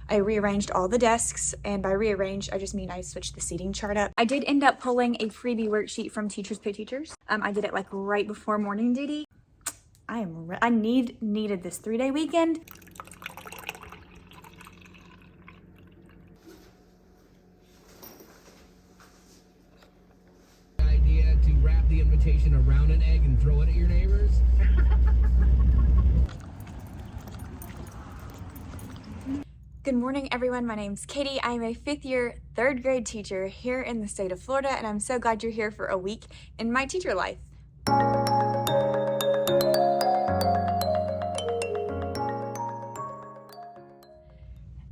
I rearranged all the desks, and by rearranged, I just mean I switched the seating chart up. I did end up pulling a freebie worksheet from Teachers Pay Teachers. I did it like right before morning duty. I needed this 3-day weekend. Idea to wrap the invitation around an egg and throw it at your neighbors? Good morning, everyone. My name's Katie. I'm a 5th year, 3rd grade teacher here in the state of Florida, and I'm so glad you're here for a week in my teacher life.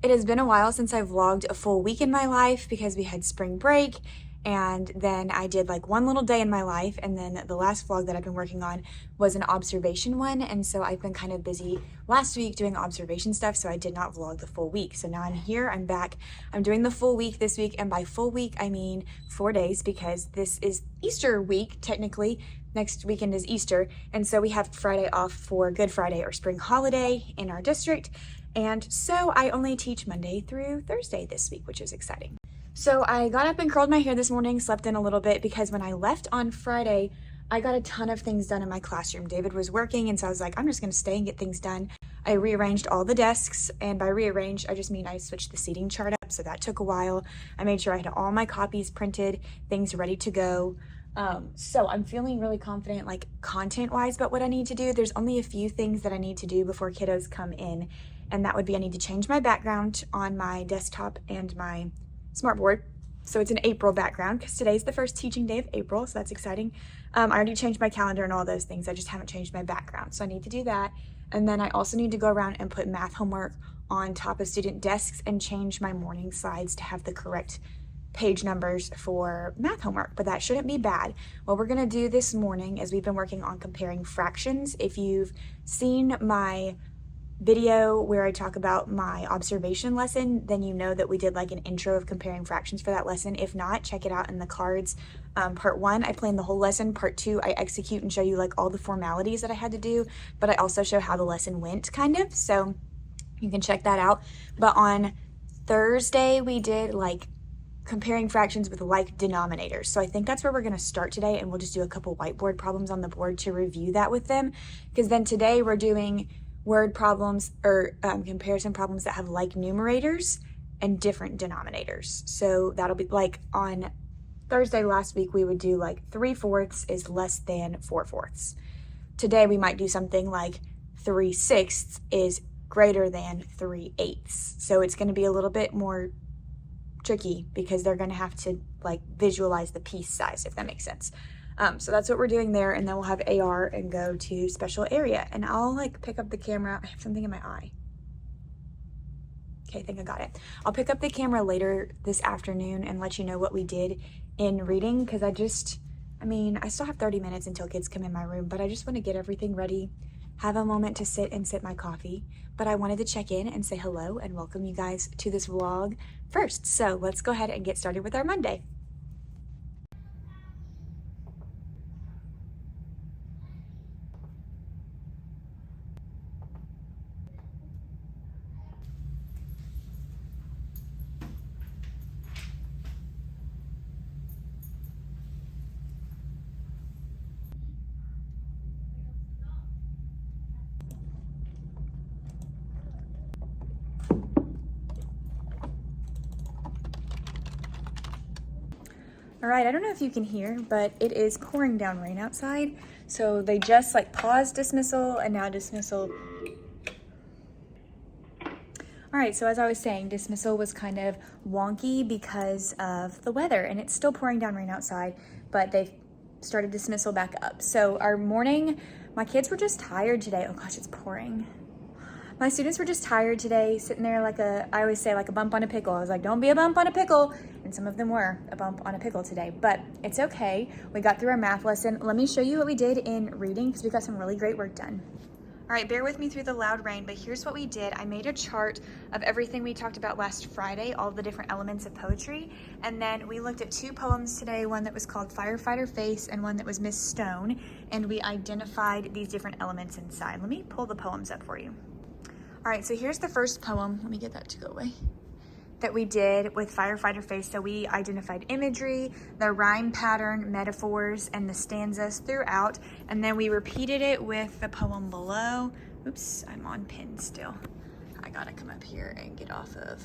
It has been a while since I've vlogged a full week in my life because we had spring break, and then I did like one little day in my life, and then the last vlog that I've been working on was an observation one, and so I've been kind of busy last week doing observation stuff, so I did not vlog the full week. So now I'm here, I'm back, I'm doing the full week this week, and by full week I mean 4 days because this is Easter week technically. Next weekend is Easter, and so we have Friday off for Good Friday or spring holiday in our district, and so I only teach Monday through Thursday this week, which is exciting. So I got up and curled my hair this morning, slept in a little bit because when I left on Friday, I got a ton of things done in my classroom. David was working, and so I was like, I'm just gonna stay and get things done. I rearranged all the desks, and by rearranged, I just mean I switched the seating chart up, so that took a while. I made sure I had all my copies printed, things ready to go. So I'm feeling really confident, like content-wise, about what I need to do. There's only a few things that I need to do before kiddos come in, and that would be I need to change my background on my desktop and my smartboard. So it's an April background because today's the first teaching day of April, so that's exciting. I already changed my calendar and all those things. I just haven't changed my background, so I need to do that. And then I also need to go around and put math homework on top of student desks and change my morning slides to have the correct page numbers for math homework, but that shouldn't be bad. What we're gonna do this morning is we've been working on comparing fractions. If you've seen my video where I talk about my observation lesson, then you know that we did like an intro of comparing fractions for that lesson. If not, check it out in the cards. Part 1, I plan the whole lesson. Part 2, I execute and show you like all the formalities that I had to do, but I also show how the lesson went kind of, so you can check that out. But on Thursday, we did like comparing fractions with like denominators. So I think that's where we're gonna start today, and we'll just do a couple whiteboard problems on the board to review that with them, because then today we're doing word problems or comparison problems that have like numerators and different denominators. So that'll be like on Thursday last week, we would do like 3/4 is less than 4/4. Today we might do something like 3/6 is greater than 3/8. So it's gonna be a little bit more tricky because they're gonna have to like visualize the piece size, if that makes sense. So that's what we're doing there, and then we'll have AR and go to special area, and I'll like pick up the camera. I have something in my eye. Okay, I think I got it. I'll pick up the camera later this afternoon and let you know what we did in reading, because I still have 30 minutes until kids come in my room, but I just want to get everything ready, have a moment to sit and sip my coffee. But I wanted to check in and say hello and welcome you guys to this vlog first. So let's go ahead and get started with our Monday. All right, I don't know if you can hear, but it is pouring down rain outside. So they just like paused dismissal and now dismissal. All right, so as I was saying, dismissal was kind of wonky because of the weather, and it's still pouring down rain outside, but they've started dismissal back up. So our morning, my kids were just tired today. Oh gosh, it's pouring. My students were just tired today, sitting there like I always say, like a bump on a pickle. I was like, don't be a bump on a pickle. And some of them were a bump on a pickle today, but it's okay. We got through our math lesson. Let me show you what we did in reading because we got some really great work done. All right, bear with me through the loud rain, but here's what we did. I made a chart of everything we talked about last Friday, all the different elements of poetry. And then we looked at 2 poems today, one that was called Firefighter Face and one that was Miss Stone. And we identified these different elements inside. Let me pull the poems up for you. All right, so here's the first poem. Let me get that to go away. That we did with Firefighter Face. So we identified imagery, the rhyme pattern, metaphors, and the stanzas throughout. And then we repeated it with the poem below. Oops, I'm on pin still. I gotta come up here and get off of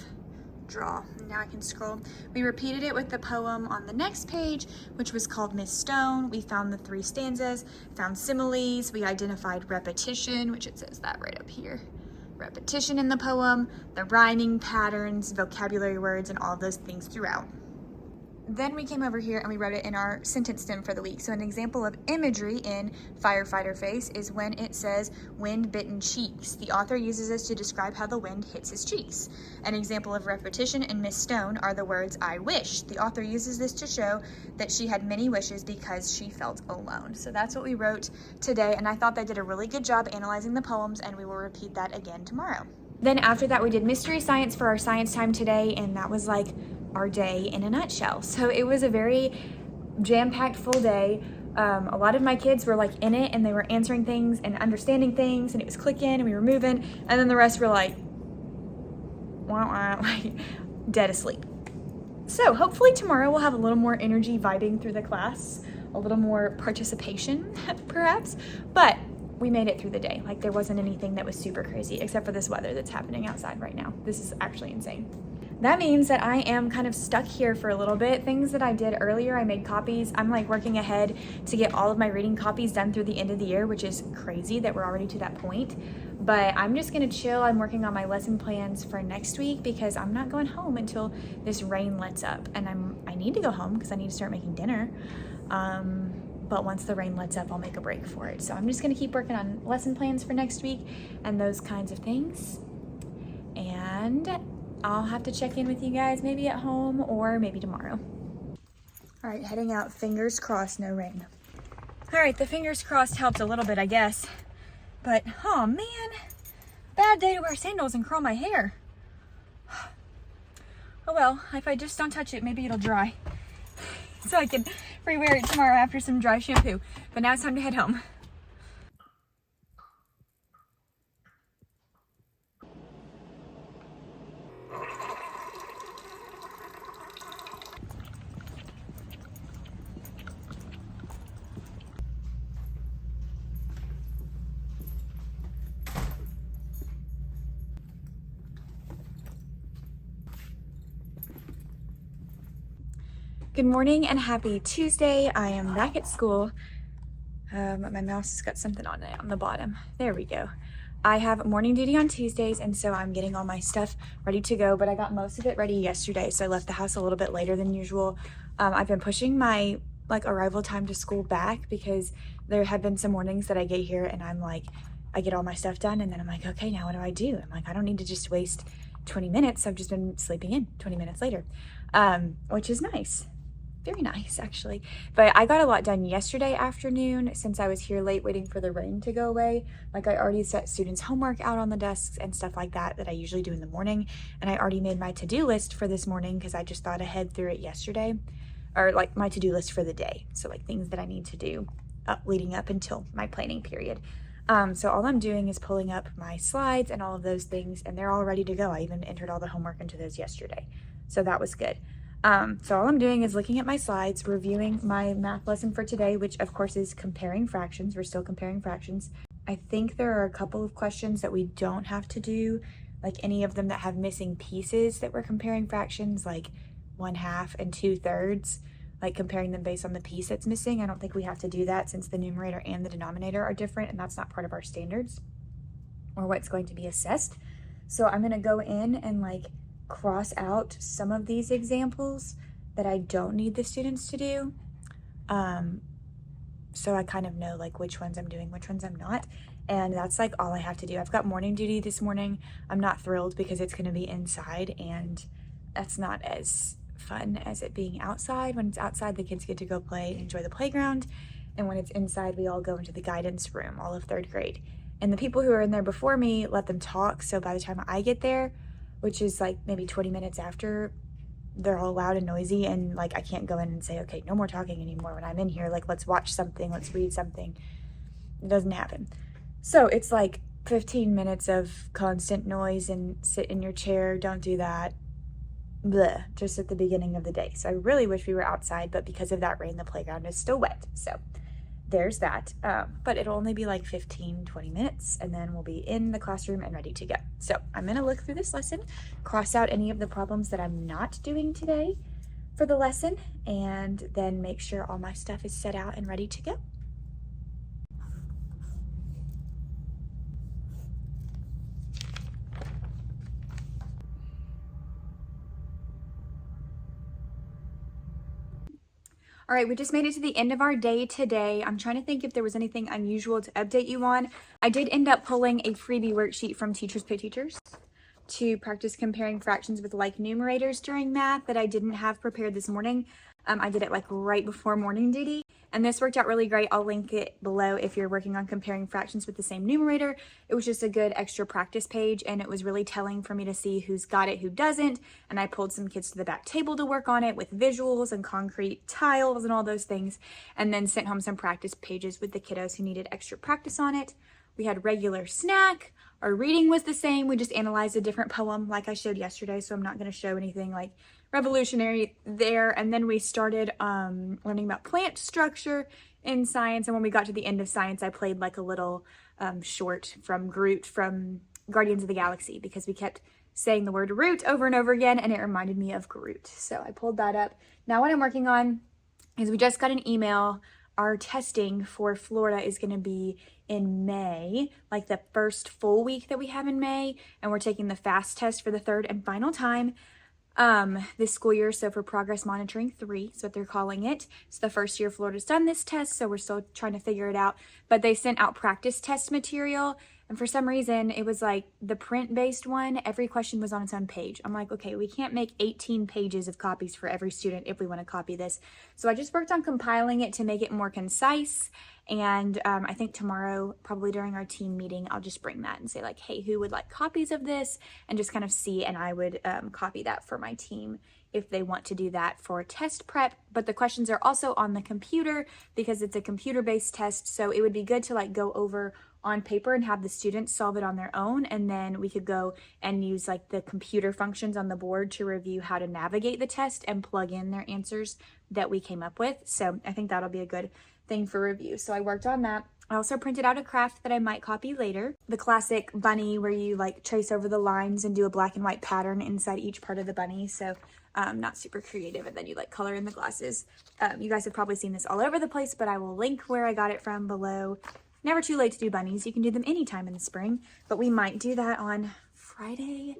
draw. Now I can scroll. We repeated it with the poem on the next page, which was called Miss Stone. We found the 3 stanzas, found similes. We identified repetition, which it says that right up here. Repetition in the poem, the rhyming patterns, vocabulary words, and all of those things throughout. Then we came over here and we wrote it in our sentence stem for the week. So an example of imagery in Firefighter Face is when it says wind-bitten cheeks. The author uses this to describe how the wind hits his cheeks. An example of repetition in Miss Stone are the words I wish. The author uses this to show that she had many wishes because she felt alone. So that's what we wrote today, and I thought they did a really good job analyzing the poems, and we will repeat that again tomorrow. Then after that, we did mystery science for our science time today, and that was like our day in a nutshell. So it was a very jam-packed full day. A lot of my kids were like in it, and they were answering things and understanding things, and it was clicking and we were moving, and then the rest were like, wah, wah, like dead asleep. So hopefully tomorrow we'll have a little more energy vibing through the class, a little more participation perhaps, but we made it through the day. Like there wasn't anything that was super crazy except for this weather that's happening outside right now. This is actually insane. That means that I am kind of stuck here for a little bit. Things that I did earlier, I made copies. I'm like working ahead to get all of my reading copies done through the end of the year, which is crazy that we're already to that point. But I'm just gonna chill. I'm working on my lesson plans for next week because I'm not going home until this rain lets up. And I need to go home because I need to start making dinner. But once the rain lets up, I'll make a break for it. So I'm just gonna keep working on lesson plans for next week and those kinds of things. And I'll have to check in with you guys maybe at home or maybe tomorrow. All right, heading out, fingers crossed, no rain. All right, the fingers crossed helped a little bit, I guess. But, oh man, bad day to wear sandals and curl my hair. Oh well, if I just don't touch it, maybe it'll dry. So I can re-wear it tomorrow after some dry shampoo. But now it's time to head home. Good morning and happy Tuesday. I am back at school. My mouse has got something on it on the bottom. There we go. I have morning duty on Tuesdays, and so I'm getting all my stuff ready to go, but I got most of it ready yesterday, so I left the house a little bit later than usual. I've been pushing my arrival time to school back because there have been some mornings that I get here and I'm like, I get all my stuff done and then I'm like, okay, now what do I do? I'm like, I don't need to just waste 20 minutes. I've just been sleeping in 20 minutes later, which is nice. Very nice, actually. But I got a lot done yesterday afternoon since I was here late waiting for the rain to go away. Like I already set students' homework out on the desks and stuff like that I usually do in the morning. And I already made my to-do list for this morning because I just thought ahead through it yesterday. Or like my to-do list for the day. So like things that I need to do leading up until my planning period. So all I'm doing is pulling up my slides and all of those things, and they're all ready to go. I even entered all the homework into those yesterday. So that was good. So all I'm doing is looking at my slides, reviewing my math lesson for today, which of course is comparing fractions. We're still comparing fractions. I think there are a couple of questions that we don't have to do, like any of them that have missing pieces that we're comparing fractions, like 1/2 and 2/3, like comparing them based on the piece that's missing. I don't think we have to do that since the numerator and the denominator are different, and that's not part of our standards or what's going to be assessed. So I'm going to go in and cross out some of these examples that I don't need the students to do. So I kind of know which ones I'm doing, which ones I'm not. And that's all I have to do. I've got morning duty this morning. I'm not thrilled because it's going to be inside, and that's not as fun as it being outside. When it's outside, the kids get to go play and enjoy the playground. And when it's inside, we all go into the guidance room, all of 3rd grade. And the people who are in there before me, let them talk. So by the time I get there, which is maybe 20 minutes after, they're all loud and noisy, and I can't go in and say, okay, no more talking anymore when I'm in here, let's watch something, let's read something. It doesn't happen. So it's 15 minutes of constant noise and sit in your chair. Don't do that. Bleh, just at the beginning of the day. So I really wish we were outside, but because of that rain, the playground is still wet. So there's that. But it'll only be like 15-20 minutes, and then we'll be in the classroom and ready to go. So I'm going to look through this lesson, cross out any of the problems that I'm not doing today for the lesson, and then make sure all my stuff is set out and ready to go. All right, we just made it to the end of our day today. I'm trying to think if there was anything unusual to update you on. I did end up pulling a freebie worksheet from Teachers Pay Teachers to practice comparing fractions with like numerators during math that I didn't have prepared this morning. I did it like right before morning duty, and this worked out really great. I'll link it below if you're working on comparing fractions with the same numerator. It was just a good extra practice page, and it was really telling for me to see who's got it, who doesn't. And I pulled some kids to the back table to work on it with visuals and concrete tiles and all those things, and then sent home some practice pages with the kiddos who needed extra practice on it. We had regular snack. Our reading was the same. We just analyzed a different poem like I showed yesterday, so I'm not going to show anything like revolutionary there. And then we started learning about plant structure in science, and when we got to the end of science, I played like a little short from Groot from Guardians of the Galaxy, because we kept saying the word root over and over again, and it reminded me of Groot. So I pulled that up. Now what I'm working on is we just got an email. Our testing for Florida is going to be in May, like the first full week that we have in May, and we're taking the FAST test for the third and final time this school year. So for Progress Monitoring 3 is what they're calling it. It's the first year Florida's done this test, so we're still trying to figure it out. But they sent out practice test material, and for some reason it was like the print-based one, every question was on its own page. I'm like, okay, we can't make 18 pages of copies for every student if we want to copy this. So I just worked on compiling it to make it more concise. And I think tomorrow, probably during our team meeting, I'll just bring that and say like, hey, who would like copies of this? And just kind of see, and I would copy that for my team if they want to do that for test prep. But the questions are also on the computer because it's a computer-based test. So it would be good to like go over on paper and have the students solve it on their own. And then we could go and use like the computer functions on the board to review how to navigate the test and plug in their answers that we came up with. So I think that'll be a good thing for review. So I worked on that. I also printed out a craft that I might copy later. The classic bunny where you like trace over the lines and do a black and white pattern inside each part of the bunny. So not super creative, and then you like color in the glasses. You guys have probably seen this all over the place, but I will link where I got it from below. Never too late to do bunnies. You can do them anytime in the spring, but we might do that on Friday.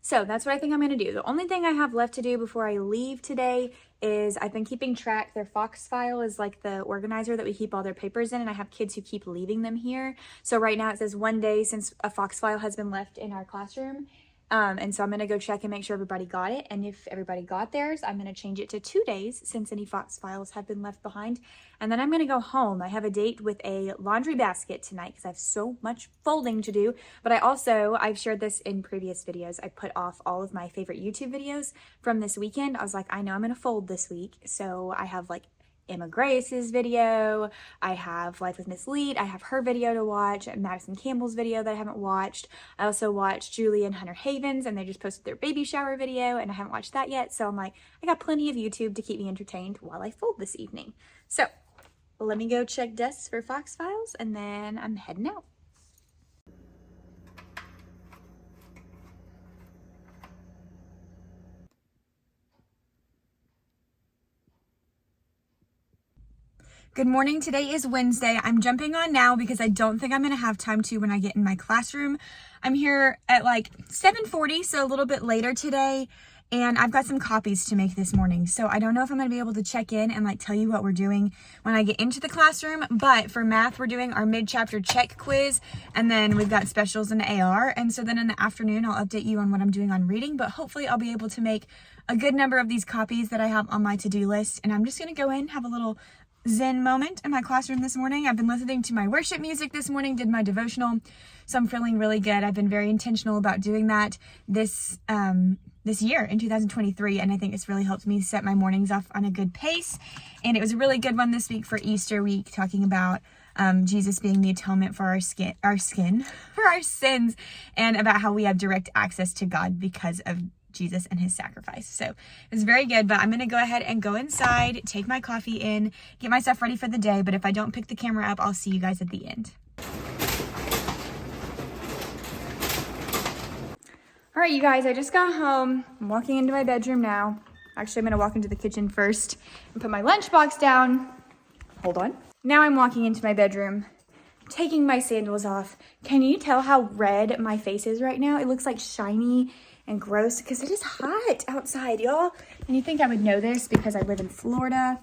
So that's what I think I'm going to do. The only thing I have left to do before I leave today is I've been keeping track. Their Fox file is like the organizer that we keep all their papers in, and I have kids who keep leaving them here. So right now it says 1 day since a Fox file has been left in our classroom. And so I'm going to go check and make sure everybody got it. And if everybody got theirs, I'm going to change it to 2 days since any Fox files have been left behind. And then I'm going to go home. I have a date with a laundry basket tonight because I have so much folding to do. But I've shared this in previous videos. I put off all of my favorite YouTube videos from this weekend. I was like, I know I'm going to fold this week. So I have like Emma Grace's video, I have Life with Miss Lead, I have her video to watch, Madison Campbell's video that I haven't watched. I also watched Julie and Hunter Havens, and they just posted their baby shower video, and I haven't watched that yet. So I'm like, I got plenty of YouTube to keep me entertained while I fold this evening. So let me go check desks for Fox files, and then I'm heading out. Good morning. Today is Wednesday. I'm jumping on now because I don't think I'm going to have time to when I get in my classroom. I'm here at like 7:40, so a little bit later today, and I've got some copies to make this morning. So I don't know if I'm going to be able to check in and like tell you what we're doing when I get into the classroom, but for math, we're doing our mid-chapter check quiz, and then we've got specials in AR. And so then in the afternoon, I'll update you on what I'm doing on reading, but hopefully I'll be able to make a good number of these copies that I have on my to-do list. And I'm just going to go in, have a little Zen moment in my classroom this morning. I've been listening to my worship music this morning, did my devotional, so I'm feeling really good. I've been very intentional about doing that this year in 2023, and I think it's really helped me set my mornings off on a good pace. And it was a really good one this week for Easter week, talking about Jesus being the atonement for our sins, and about how we have direct access to God because of Jesus and his sacrifice. So it was very good, but I'm going to go ahead and go inside, take my coffee in, get myself ready for the day. But if I don't pick the camera up, I'll see you guys at the end. All right, you guys, I just got home. I'm walking into my bedroom now. Actually, I'm going to walk into the kitchen first and put my lunchbox down. Hold on. Now I'm walking into my bedroom, taking my sandals off. Can you tell how red my face is right now? It looks like shiny and gross because it is hot outside, y'all. And you think I would know this because I live in Florida.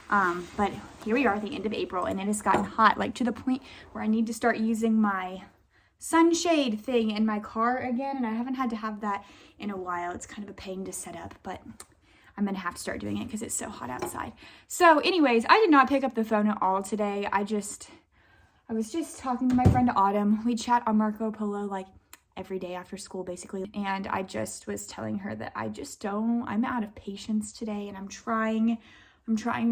But here we are at the end of April, and it has gotten hot, like to the point where I need to start using my sunshade thing in my car again. And I haven't had to have that in a while. It's kind of a pain to set up, but I'm gonna have to start doing it because it's so hot outside. So anyways, I did not pick up the phone at all today. I was just talking to my friend Autumn. We chat on Marco Polo like every day after school basically. And I just was telling her that I'm out of patience today, and I'm trying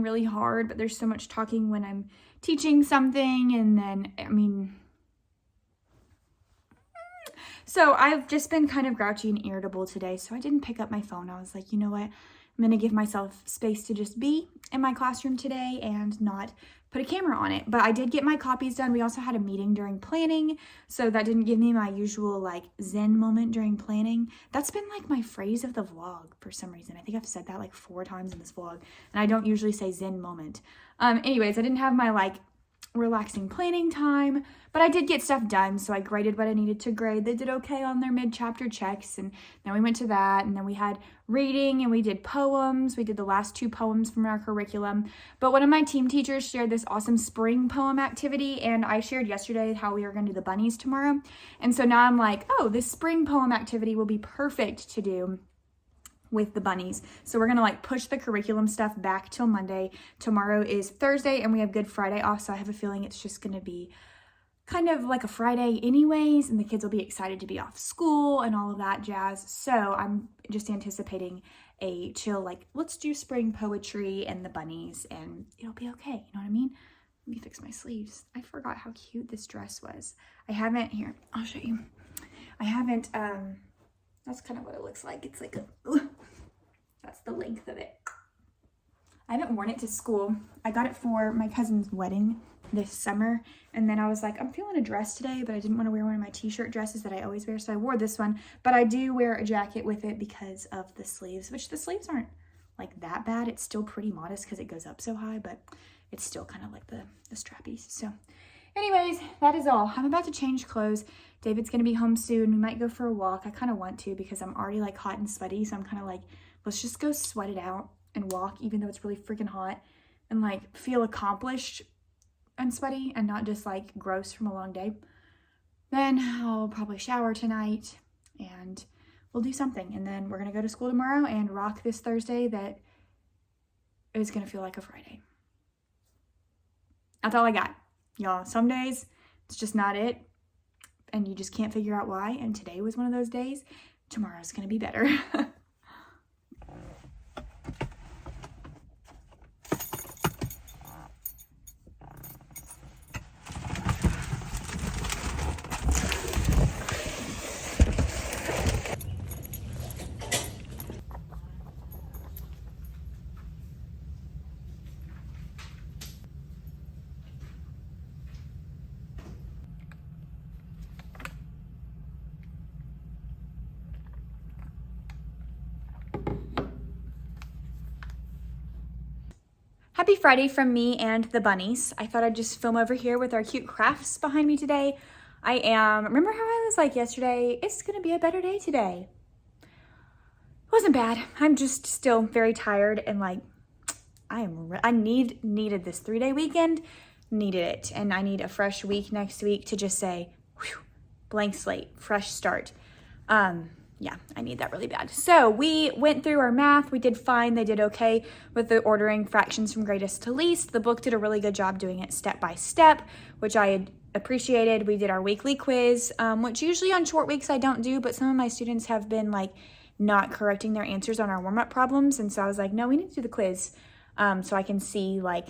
really hard, but there's so much talking when I'm teaching something. And then, so I've just been kind of grouchy and irritable today. So I didn't pick up my phone. I was like, you know what? I'm going to give myself space to just be in my classroom today and not put a camera on it. But I did get my copies done. We also had a meeting during planning, so that didn't give me my usual like zen moment during planning. That's been like my phrase of the vlog for some reason. I think I've said that like 4 times in this vlog, and I don't usually say zen moment. Anyways, I didn't have my like relaxing planning time, but I did get stuff done. So I graded what I needed to grade. They did okay on their mid-chapter checks, and then we went to that, and then we had reading, and we did poems. We did the last 2 poems from our curriculum. But one of my team teachers shared this awesome spring poem activity, and I shared yesterday how we were going to do the bunnies tomorrow. And so now I'm like, oh, this spring poem activity will be perfect to do with the bunnies. So we're gonna like push the curriculum stuff back till Monday. Tomorrow is Thursday, and we have Good Friday off, so I have a feeling it's just gonna be kind of like a Friday anyways, and the kids will be excited to be off school and all of that jazz. So I'm just anticipating a chill, like, let's do spring poetry and the bunnies, and it'll be okay, you know what I mean? Let me fix my sleeves. I forgot how cute this dress was. Here, I'll show you. That's kind of what it looks like. It's like that's the length of it. I haven't worn it to school. I got it for my cousin's wedding this summer, and then I was like, I'm feeling a dress today, but I didn't want to wear one of my t-shirt dresses that I always wear, so I wore this one. But I do wear a jacket with it because of the sleeves, which the sleeves aren't like that bad. It's still pretty modest because it goes up so high, but it's still kind of like the strappies. So anyways, that is all. I'm about to change clothes. David's going to be home soon. We might go for a walk. I kind of want to because I'm already like hot and sweaty. So I'm kind of like, let's just go sweat it out and walk, even though it's really freaking hot, and like feel accomplished and sweaty and not just like gross from a long day. Then I'll probably shower tonight and we'll do something. And then we're going to go to school tomorrow and rock this Thursday that is going to feel like a Friday. That's all I got. Y'all, some days it's just not it, and you just can't figure out why, and today was one of those days. Tomorrow's gonna be better. Happy Friday from me and the bunnies. I thought I'd just film over here with our cute crafts behind me today. Remember how I was like yesterday, it's gonna be a better day today. It wasn't bad. I'm just still very tired and like, I needed this 3-day weekend, needed it. And I need a fresh week next week to just say, whew, blank slate, fresh start. Yeah, I need that really bad. So we went through our math. We did fine. They did okay with the ordering fractions from greatest to least. The book did a really good job doing it step by step, which I had appreciated. We did our weekly quiz, which usually on short weeks I don't do, but some of my students have been like not correcting their answers on our warm-up problems. And so I was like, no, we need to do the quiz so I can see like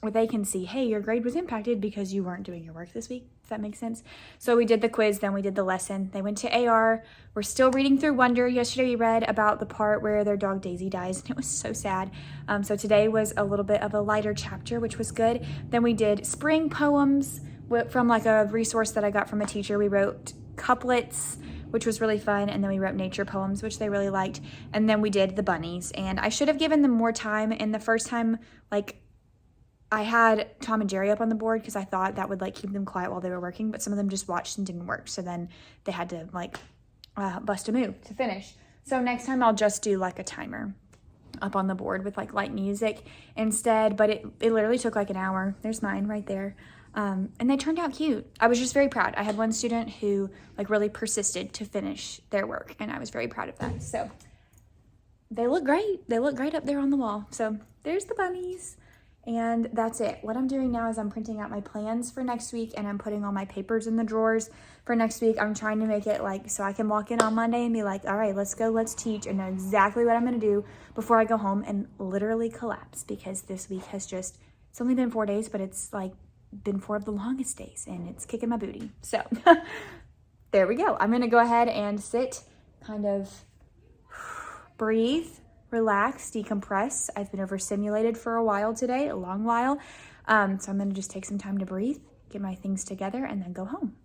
where they can see, hey, your grade was impacted because you weren't doing your work this week, if that makes sense. So we did the quiz, then we did the lesson. They went to AR. We're still reading through Wonder. Yesterday we read about the part where their dog Daisy dies, and it was so sad. So today was a little bit of a lighter chapter, which was good. Then we did spring poems from like a resource that I got from a teacher. We wrote couplets, which was really fun, and then we wrote nature poems, which they really liked. And then we did the bunnies, and I should have given them more time. And the first time, like, I had Tom and Jerry up on the board because I thought that would like keep them quiet while they were working, but some of them just watched and didn't work. So then they had to like bust a move to finish. So next time I'll just do like a timer up on the board with like light music instead, but it literally took like an hour. There's mine right there. And they turned out cute. I was just very proud. I had one student who like really persisted to finish their work, and I was very proud of that. So they look great. They look great up there on the wall. So there's the bunnies. And that's it. What I'm doing now is I'm printing out my plans for next week, and I'm putting all my papers in the drawers for next week. I'm trying to make it like so I can walk in on Monday and be like, all right, let's go, let's teach, and know exactly what I'm going to do before I go home and literally collapse, because this week has just, it's only been 4 days, but it's like been 4 of the longest days, and it's kicking my booty. So there we go. I'm going to go ahead and sit, kind of breathe, relax, decompress. I've been overstimulated for a while today, a long while. So I'm going to just take some time to breathe, get my things together, and then go home.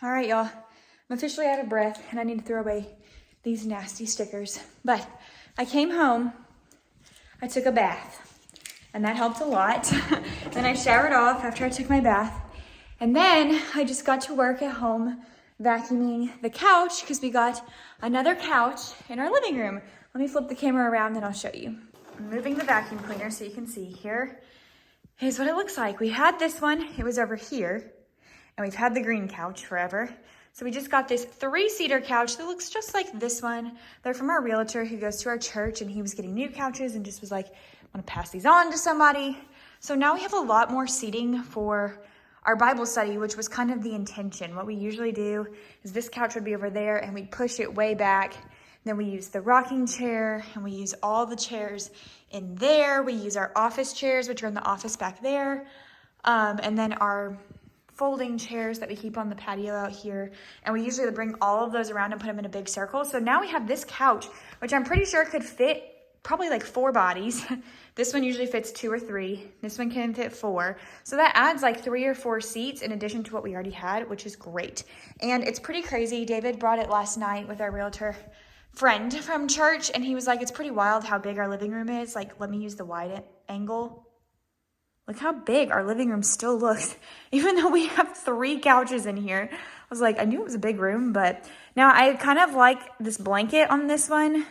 All right, y'all. I'm officially out of breath, and I need to throw away these nasty stickers. But I came home, I took a bath, and that helped a lot. Then I showered off after I took my bath. And then I just got to work at home vacuuming the couch, because we got another couch in our living room. Let me flip the camera around and I'll show you. I'm moving the vacuum cleaner so you can see. Here is what it looks like. We had this one, it was over here, and we've had the green couch forever. So we just got this 3-seater couch that looks just like this one. They're from our realtor who goes to our church, and he was getting new couches and just was like, I want to pass these on to somebody. So now we have a lot more seating for our Bible study, which was kind of the intention. What we usually do is this couch would be over there, and we'd push it way back. Then we use the rocking chair, and we use all the chairs in there. We use our office chairs, which are in the office back there. And then our folding chairs that we keep on the patio out here. And we usually bring all of those around and put them in a big circle. So now we have this couch, which I'm pretty sure could fit probably like 4 bodies. This one usually fits 2 or 3. This one can fit 4. So that adds like 3 or 4 seats in addition to what we already had, which is great. And it's pretty crazy. David brought it last night with our realtor friend from church, and he was like, it's pretty wild how big our living room is. Like, let me use the wide angle. Look how big our living room still looks, even though we have 3 couches in here. I was like, I knew it was a big room, but now I kind of like this blanket on this one.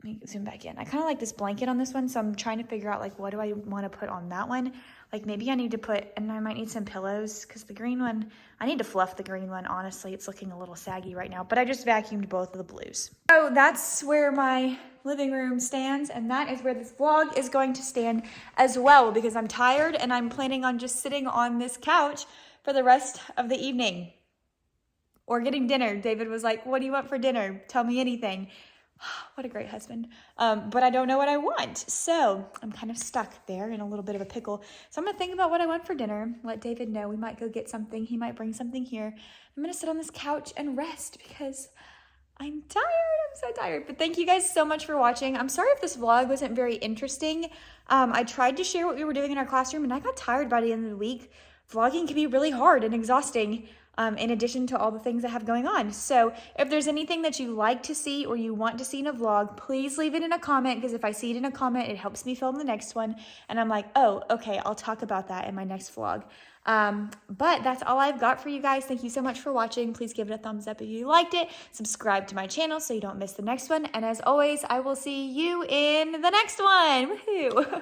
Let me zoom back in. I kind of like this blanket on this one, so I'm trying to figure out like what do I want to put on that one. Like maybe I need to put, and I might need some pillows, because the green one, I need to fluff the green one. Honestly, it's looking a little saggy right now, but I just vacuumed both of the blues. So that's where my living room stands, and that is where this vlog is going to stand as well, because I'm tired and I'm planning on just sitting on this couch for the rest of the evening or getting dinner. David was like, what do you want for dinner? Tell me anything. What a great husband. But I don't know what I want. So I'm kind of stuck there in a little bit of a pickle. So I'm going to think about what I want for dinner. Let David know. We might go get something. He might bring something here. I'm going to sit on this couch and rest because I'm tired. I'm so tired. But thank you guys so much for watching. I'm sorry if this vlog wasn't very interesting. I tried to share what we were doing in our classroom, and I got tired by the end of the week. Vlogging can be really hard and exhausting. In addition to all the things I have going on. So if there's anything that you like to see or you want to see in a vlog, please leave it in a comment, because if I see it in a comment, it helps me film the next one. And I'm like, oh, okay, I'll talk about that in my next vlog. But that's all I've got for you guys. Thank you so much for watching. Please give it a thumbs up if you liked it. Subscribe to my channel so you don't miss the next one. And as always, I will see you in the next one. Woohoo!